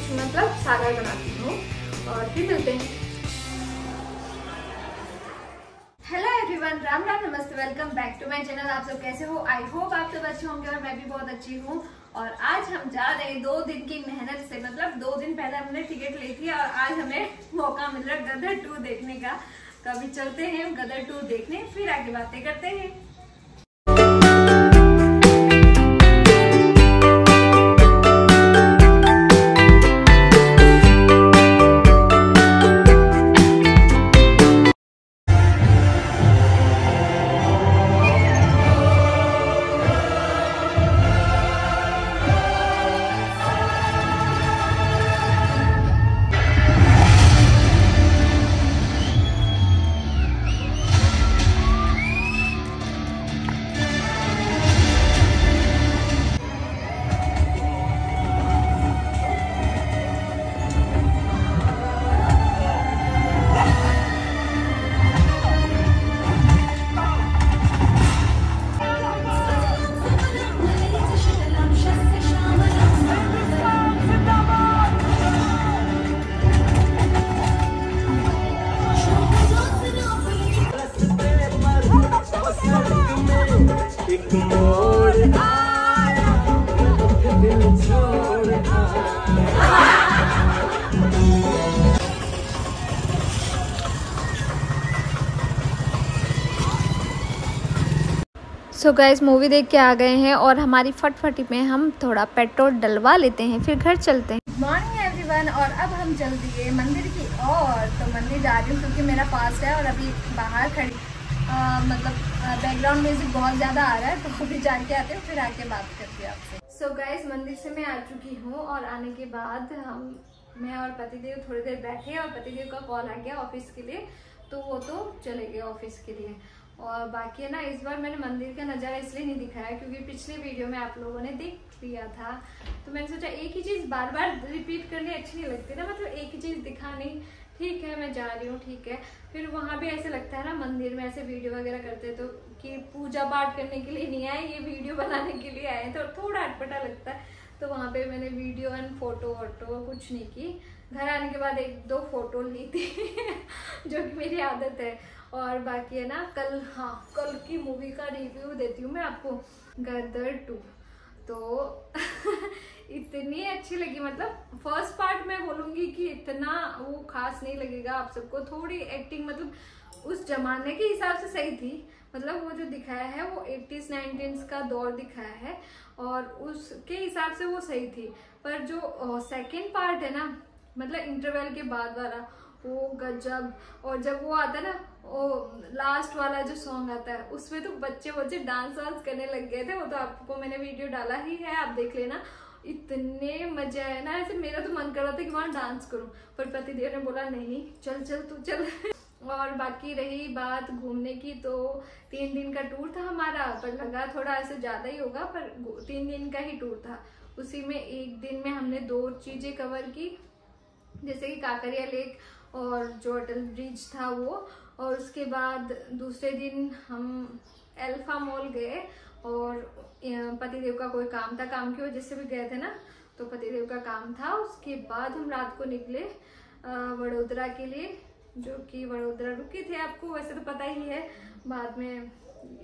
मतलब सागर बनाती हूँ और फिर मिलते हैं। हेलो एवरीवन, राम राम, नमस्ते, welcome back to my channel. आप सब कैसे हो? आई होप आप सब अच्छे होंगे और मैं भी बहुत अच्छी हूँ। और आज हम जा रहे हैं 2 दिन की मेहनत से, मतलब 2 दिन पहले हमने टिकट ली थी और आज हमें मौका मिल रहा है गदर 2 देखने का। तो अभी चलते हैं गदर 2 देखने, फिर आगे बातें करते हैं। सो गाइस, मूवी देख के आ गए हैं और हमारी फटफटी में हम थोड़ा पेट्रोल डलवा लेते हैं, फिर घर चलते हैं। गुड मॉर्निंग एवरीवन, और अब हम चल दिए मंदिर की ओर। तो मंदिर जा रही हूँ क्योंकि मेरा फास्ट है और अभी बाहर खड़ी मतलब बैकग्राउंड म्यूजिक बहुत ज़्यादा आ रहा है, तो अभी जाके आते हैं, फिर आके बात करती हूँ आपसे। सो गाइस, मंदिर से मैं आ चुकी हूँ और आने के बाद मैं और पतिदेव थोड़ी देर बैठे और पतिदेव का कॉल आ गया ऑफिस के लिए, तो वो तो चले गए ऑफिस के लिए। और बाकी है ना, इस बार मैंने मंदिर का नज़ारा इसलिए नहीं दिखाया क्योंकि पिछले वीडियो में आप लोगों ने देख लिया था, तो मैंने सोचा एक ही चीज़ बार बार रिपीट करनी अच्छी नहीं लगती ना, मतलब एक ही चीज़ दिखानी। ठीक है, मैं जा रही हूँ, ठीक है। फिर वहाँ भी ऐसे लगता है ना, मंदिर में ऐसे वीडियो वगैरह करते तो कि पूजा पाठ करने के लिए नहीं आए, ये वीडियो बनाने के लिए आए, तो थोड़ा अटपटा लगता है। तो वहाँ पे मैंने वीडियो एंड फोटो वोटो कुछ नहीं की। घर आने के बाद 1-2 फोटो ली थी जो कि मेरी आदत है। और बाकी है ना, कल की मूवी का रिव्यू देती हूँ मैं आपको, गदर 2। तो इतनी अच्छी लगी, मतलब फर्स्ट पार्ट मैं बोलूँगी कि इतना वो खास नहीं लगेगा आप सबको। थोड़ी एक्टिंग मतलब उस जमाने के हिसाब से सही थी, मतलब वो जो दिखाया है वो 80s 90s का दौर दिखाया है और उसके हिसाब से वो सही थी। पर जो सेकेंड पार्ट है ना, मतलब इंटरवल के बाद वाला, वो गजब। और जब वो आता है ना, वो लास्ट वाला जो सॉन्ग आता है, उसमें तो बच्चे डांस वांस करने लग गए थे। वो तो आपको मैंने वीडियो डाला ही है, आप देख लेना। इतने मजे आए ना, ऐसे मेरा तो मन कर रहा था कि वहाँ डांस करूं, पर पतिदेव ने बोला नहीं, चल चल तू चल। और बाकी रही बात घूमने की, तो 3 दिन का टूर था हमारा, पर लगा थोड़ा ऐसे ज़्यादा ही होगा, पर 3 दिन का ही टूर था। उसी में एक दिन में हमने 2 चीज़ें कवर की, जैसे कि काकरिया लेक और जो अटल ब्रिज था वो। और उसके बाद दूसरे दिन हम अल्फा मॉल गए और पतिदेव का कोई काम था, काम की वजह से भी गए थे ना, तो पतिदेव का काम था। उसके बाद हम रात को निकले वडोदरा के लिए, जो कि वडोदरा रुके थे, आपको वैसे तो पता ही है। बाद में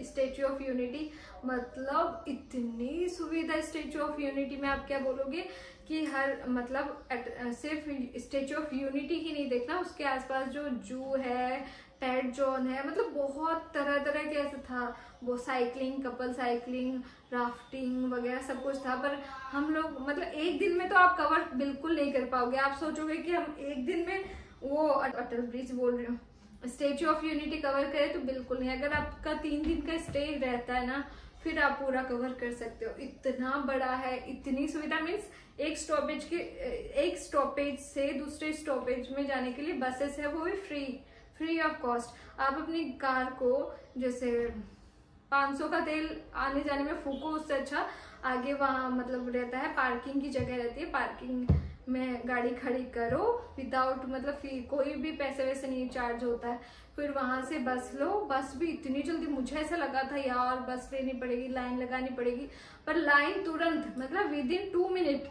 स्टेच्यू ऑफ यूनिटी, मतलब इतनी सुविधा स्टेच्यू ऑफ यूनिटी में, आप क्या बोलोगे कि हर मतलब सिर्फ स्टेच्यू ऑफ यूनिटी ही नहीं देखना, उसके आसपास जो जू है, पेट जोन है, मतलब बहुत तरह तरह के ऐसे था। वो साइकिलिंग, कपल साइकिलिंग, राफ्टिंग वगैरह सब कुछ था। पर हम लोग मतलब एक दिन में तो आप कवर बिल्कुल नहीं कर पाओगे। आप सोचोगे कि हम एक दिन में वो अटल ब्रिज बोल रही हूँ, स्टेच्यू ऑफ यूनिटी कवर करें, तो बिल्कुल नहीं। अगर आपका 3 दिन का स्टे रहता है ना, फिर आप पूरा कवर कर सकते हो। इतना बड़ा है, इतनी सुविधा, मीन्स एक स्टॉपेज से दूसरे स्टॉपेज में जाने के लिए बसेस है, वो भी फ्री ऑफ कॉस्ट। आप अपनी कार को जैसे 500 का तेल आने जाने में फूको, उससे अच्छा आगे वहाँ मतलब रहता है, पार्किंग की जगह रहती है, पार्किंग में गाड़ी खड़ी करो विदाउट मतलब फी, कोई भी पैसे वैसे नहीं चार्ज होता है। फिर वहां से बस लो, बस भी इतनी जल्दी, मुझे ऐसा लगा था यार बस लेनी पड़ेगी, लाइन लगानी पड़ेगी, पर लाइन तुरंत मतलब विदिन 2 मिनट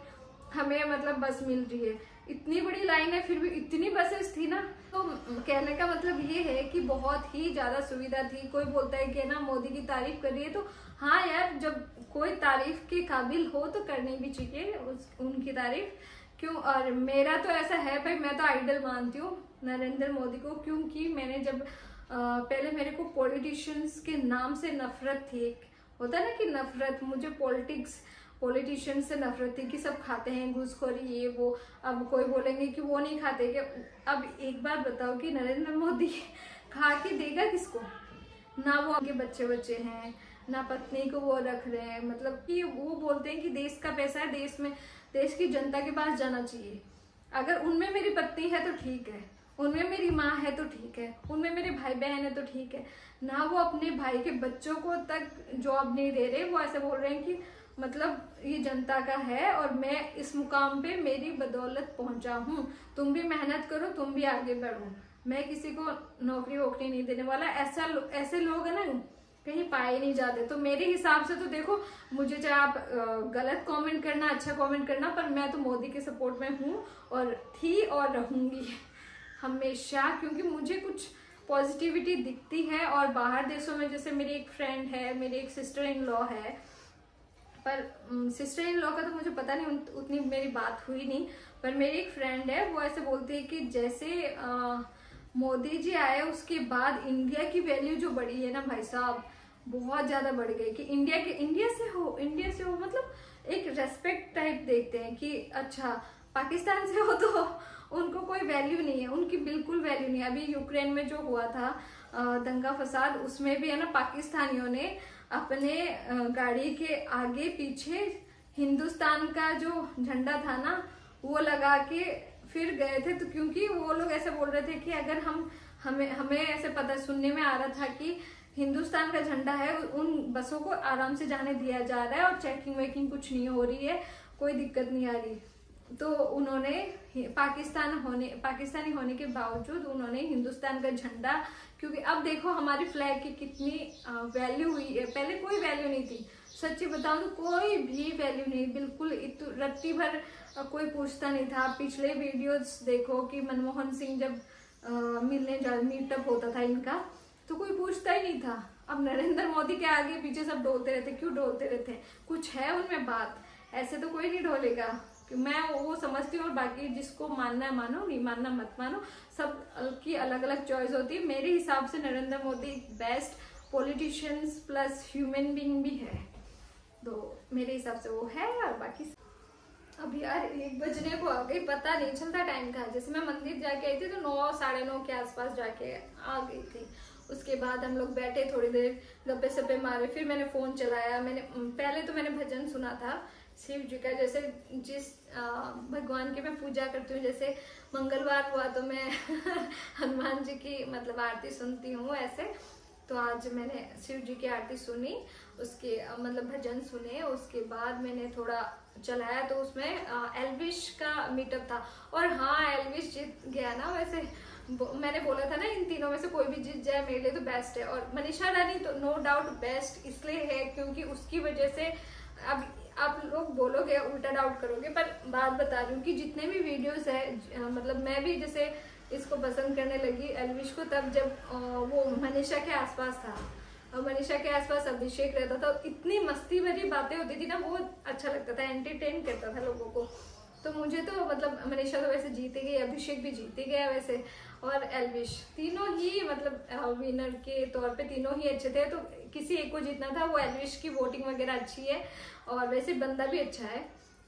हमें मतलब बस मिल रही है। इतनी बड़ी लाइन है फिर भी इतनी बसेस थी ना। तो कहने का मतलब ये है कि बहुत ही ज्यादा सुविधा थी। कोई बोलता है कि ना मोदी की तारीफ कर रही है, तो हाँ यार, जब कोई तारीफ के काबिल हो तो करनी भी चाहिए उनकी तारीफ, क्यों। और मेरा तो ऐसा है भाई, मैं तो आइडल मानती हूँ नरेंद्र मोदी को, क्योंकि मैंने जब पहले मेरे को पॉलिटिशियंस के नाम से नफरत थी। एक होता है ना कि नफरत, मुझे पॉलिटिशियन से नफरत थी कि सब खाते हैं घूसखोरी ये वो। अब कोई बोलेंगे कि वो नहीं खाते क्या। अब एक बार बताओ कि नरेंद्र मोदी खा के देगा किसको? ना वो उनके बच्चे हैं, ना पत्नी को वो रख रहे हैं। मतलब कि वो बोलते हैं कि देश का पैसा है, देश की जनता के पास जाना चाहिए। अगर उनमें मेरी पत्नी है तो ठीक है, उनमें मेरी माँ है तो ठीक है, उनमें मेरे भाई बहन है तो ठीक है। ना वो अपने भाई के बच्चों को तक जॉब नहीं दे रहे। वो ऐसे बोल रहे हैं कि मतलब ये जनता का है और मैं इस मुकाम पे मेरी बदौलत पहुंचा हूँ, तुम भी मेहनत करो, तुम भी आगे बढ़ो, मैं किसी को नौकरी वोकरी नहीं देने वाला। ऐसे लोग है ना कहीं पाए नहीं जाते। तो मेरे हिसाब से तो देखो, मुझे चाहे आप गलत कमेंट करना, अच्छा कमेंट करना, पर मैं तो मोदी के सपोर्ट में हूँ और थी और रहूंगी हमेशा, क्योंकि मुझे कुछ पॉजिटिविटी दिखती है। और बाहर देशों में जैसे मेरी एक फ्रेंड है, मेरी एक सिस्टर इन लॉ है, पर सिस्टर इन लॉ का तो मुझे पता नहीं, उतनी मेरी बात हुई नहीं, पर मेरी एक फ्रेंड है, वो ऐसे बोलती है कि जैसे मोदी जी आए उसके बाद इंडिया की वैल्यू जो बढ़ी है ना भाई साहब, बहुत ज्यादा बढ़ गई। कि इंडिया से हो मतलब एक रेस्पेक्ट टाइप देखते हैं कि अच्छा पाकिस्तान से हो तो उनको कोई वैल्यू नहीं है, उनकी बिल्कुल वैल्यू नहीं है। अभी यूक्रेन में जो हुआ था दंगा फसाद, उसमें भी है ना पाकिस्तानियों ने अपने गाड़ी के आगे पीछे हिंदुस्तान का जो झंडा था ना वो लगा के फिर गए थे। तो क्योंकि वो लोग ऐसे बोल रहे थे कि अगर हमें ऐसे पता सुनने में आ रहा था कि हिंदुस्तान का झंडा है, उन बसों को आराम से जाने दिया जा रहा है और चेकिंग वेकिंग कुछ नहीं हो रही है, कोई दिक्कत नहीं आ रही। तो उन्होंने पाकिस्तानी होने के बावजूद उन्होंने हिंदुस्तान का झंडा, क्योंकि अब देखो हमारी फ्लैग की कितनी वैल्यू हुई है। पहले कोई वैल्यू नहीं थी, सच्ची बताऊं तो कोई भी वैल्यू नहीं, बिल्कुल रत्ती भर कोई पूछता नहीं था। पिछले वीडियोस देखो कि मनमोहन सिंह जब मीटअप होता था इनका, तो कोई पूछता ही नहीं था। अब नरेंद्र मोदी के आगे पीछे सब डोलते रहते। क्यों डोलते रहते? कुछ है उनमें बात, ऐसे तो कोई नहीं डोलेगा। कि मैं वो समझती हूँ, और बाकी जिसको मानना है मानो, नहीं मानना मत मानो, सब की अलग अलग चॉइस होती है। मेरे हिसाब से Narendra Modi best politicians plus human being भी है, तो मेरे हिसाब से वो है। और बाकी अब यार 1 बजने को आ गई, पता नहीं चलता टाइम का। जैसे मैं मंदिर जाके आई थी तो 9 साढ़े 9 के आसपास जाके आ गई थी। उसके बाद हम लोग बैठे थोड़ी देर, गप्पे सप्पे मारे, फिर मैंने फोन चलाया। पहले तो मैंने भजन सुना था शिव जी का, जैसे जिस भगवान की मैं पूजा करती हूँ। जैसे मंगलवार हुआ तो मैं हनुमान जी की मतलब आरती सुनती हूँ ऐसे। तो आज मैंने शिव जी की आरती सुनी, उसके मतलब भजन सुने। उसके बाद मैंने थोड़ा चलाया तो उसमें एल्विश का मीटअप था। और हाँ, एल्विश जीत गया ना। वैसे मैंने बोला था ना इन तीनों में से कोई भी जीत जाए मेरे लिए तो बेस्ट है। और मनीषा रानी तो नो डाउट बेस्ट इसलिए है क्योंकि उसकी वजह से, अब आप लोग बोलोगे उल्टा डाउट करोगे, पर बात बता रही हूँ कि जितने भी वीडियोस है, मतलब मैं भी जैसे इसको पसंद करने लगी एल्विश को तब जब वो मनीषा के आसपास था, और मनीषा के आसपास अभिषेक रहता था। इतनी मस्ती भरी बातें होती थी ना, बहुत अच्छा लगता था, एंटरटेन करता था लोगों को। तो मुझे तो मतलब मनीषा तो वैसे जीते गई, अभिषेक भी जीते गया वैसे, और एल्विश, तीनों ही मतलब विनर के तौर पे तीनों ही अच्छे थे। तो किसी एक को जीतना था, वो एल्विश की वोटिंग वगैरह अच्छी है और वैसे बंदा भी अच्छा है,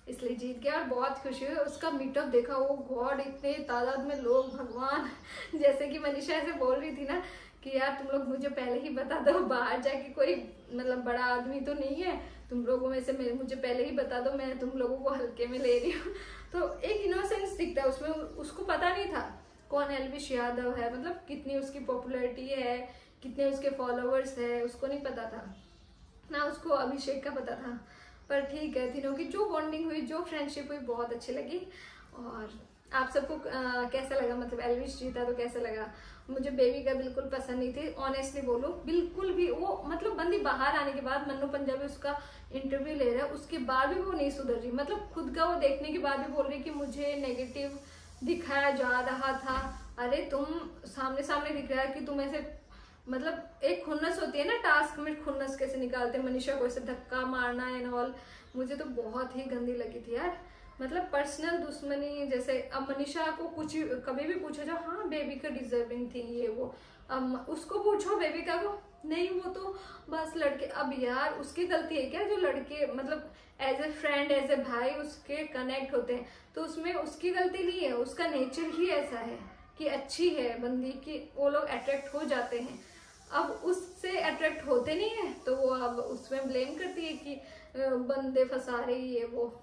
इसलिए जीत गया। और बहुत खुशी हुई उसका मीटअप देखा। वो गॉड, इतने तादाद में लोग, भगवान। जैसे कि मनीषा ऐसे बोल रही थी ना कि यार तुम लोग मुझे पहले ही बता दो, बाहर जाके कोई मतलब बड़ा आदमी तो नहीं है, तुम लोगों में से मुझे पहले ही बता दो, मैं तुम लोगों को हल्के में ले रही हूँ। तो एक इनोसेंस दिखता है उसमें। उसको पता नहीं था कौन एल्विश यादव है, मतलब कितनी उसकी पॉपुलैरिटी है, कितने उसके फॉलोवर्स है, उसको नहीं पता था ना। उसको अभिषेक का पता था। पर ठीक है, तीनों की जो बॉन्डिंग हुई, जो फ्रेंडशिप हुई, बहुत अच्छी लगी। और आप सबको कैसा लगा, मतलब एल्विश जीता तो कैसा लगा। मुझे बेबी का बिल्कुल पसंद नहीं थी, ऑनेस्टली बोलूं, बिल्कुल भी। वो मतलब बंदी बाहर आने के बाद, मन्नू पंजाबी उसका इंटरव्यू ले रहा है, उसके बाद भी वो नहीं सुधर रही। मतलब खुद का वो देखने के बाद भी बोल रही कि मुझे नेगेटिव दिखाया जा रहा था। अरे तुम सामने सामने दिख रहा है कि तुम ऐसे, मतलब एक खुन्नस होती है ना, टास्क में खुन्नस कैसे निकालते हैं, मनीषा को ऐसे धक्का मारना एंड ऑल, मुझे तो बहुत ही गंदी लगी थी यार। मतलब पर्सनल दुश्मनी जैसे। अब मनीषा को कुछ कभी भी पूछा जाओ, हाँ बेबी का डिजर्विंग थी ये वो, उसको पूछो बेबी का को, नहीं वो तो बस लड़के। अब यार उसकी गलती है क्या जो लड़के मतलब as a friend as a भाई उसके कनेक्ट होते हैं, तो उसमें उसकी गलती नहीं है, उसका नेचर ही ऐसा है कि अच्छी है बंदी की, वो लोग अट्रैक्ट हो जाते हैं। अब उससे अट्रैक्ट होते नहीं है तो वो अब उसमें ब्लेम करती है कि बंदे फंसा रही है वो।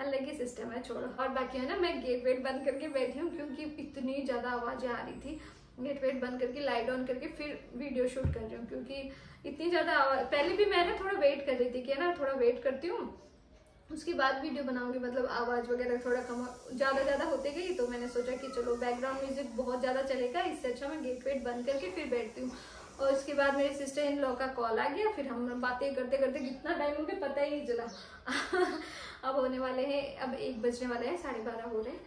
अलग ही सिस्टम है, छोड़ो। और बाकी है ना, मैं गेट वेट बंद करके बैठी हूँ क्योंकि इतनी ज्यादा आवाजें आ रही थी। गेट वेट बंद करके लाइट ऑन करके फिर वीडियो शूट कर रही हूँ क्योंकि इतनी ज्यादा आवाज। पहले भी मैं ना थोड़ा वेट कर रही थी कि ना थोड़ा वेट करती हूँ उसके बाद वीडियो बनाऊंगी, मतलब आवाज वगैरह थोड़ा कम ज्यादा होते गई, तो मैंने सोचा कि चलो बैकग्राउंड म्यूजिक बहुत ज्यादा चलेगा, इससे अच्छा मैं गेट वेट बंद करके फिर बैठती हूँ। और उसके बाद मेरे सिस्टर इन लॉ का कॉल आ गया, फिर हम बातें करते करते कितना टाइम हो गया पता ही नहीं चला। अब होने वाले हैं, अब 1 बजने वाले हैं, 12:30 हो रहे हैं,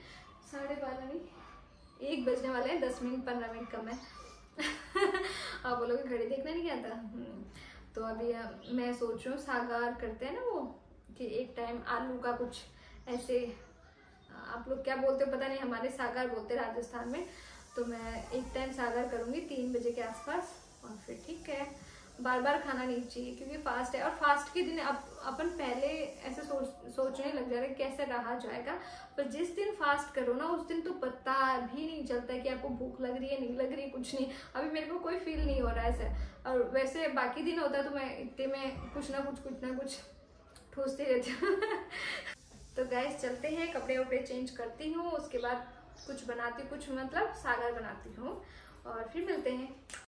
12:30 नहीं 1 बजने वाले हैं, 10 मिनट 15 मिनट कम है। आप बोलोगे घड़ी देखना नहीं आता। तो अभी मैं सोच रही हूँ सागार करते हैं ना वो, कि एक टाइम आलू का कुछ ऐसे, आप लोग क्या बोलते हो पता नहीं, हमारे सागार बोलते हैं राजस्थान में। तो मैं एक टाइम सागार करूंगी 3 बजे के आसपास, और फिर ठीक है, बार बार खाना नहीं चाहिए क्योंकि फास्ट है। और फास्ट के दिन अपन पहले ऐसे सोचने लग जा रहे कैसे रहा जाएगा, पर जिस दिन फास्ट करो ना उस दिन तो पता भी नहीं चलता है कि आपको भूख लग रही है नहीं लग रही है, कुछ नहीं। अभी मेरे को कोई फील नहीं हो रहा है ऐसे। और वैसे बाकी दिन होता तो मैं इतने में कुछ ना कुछ ठूसती रहती हूँ। तो गाइस चलते हैं, कपड़े वपड़े चेंज करती हूँ, उसके बाद कुछ बनाती हूँ, कुछ मतलब सागर बनाती हूँ, और फिर मिलते हैं।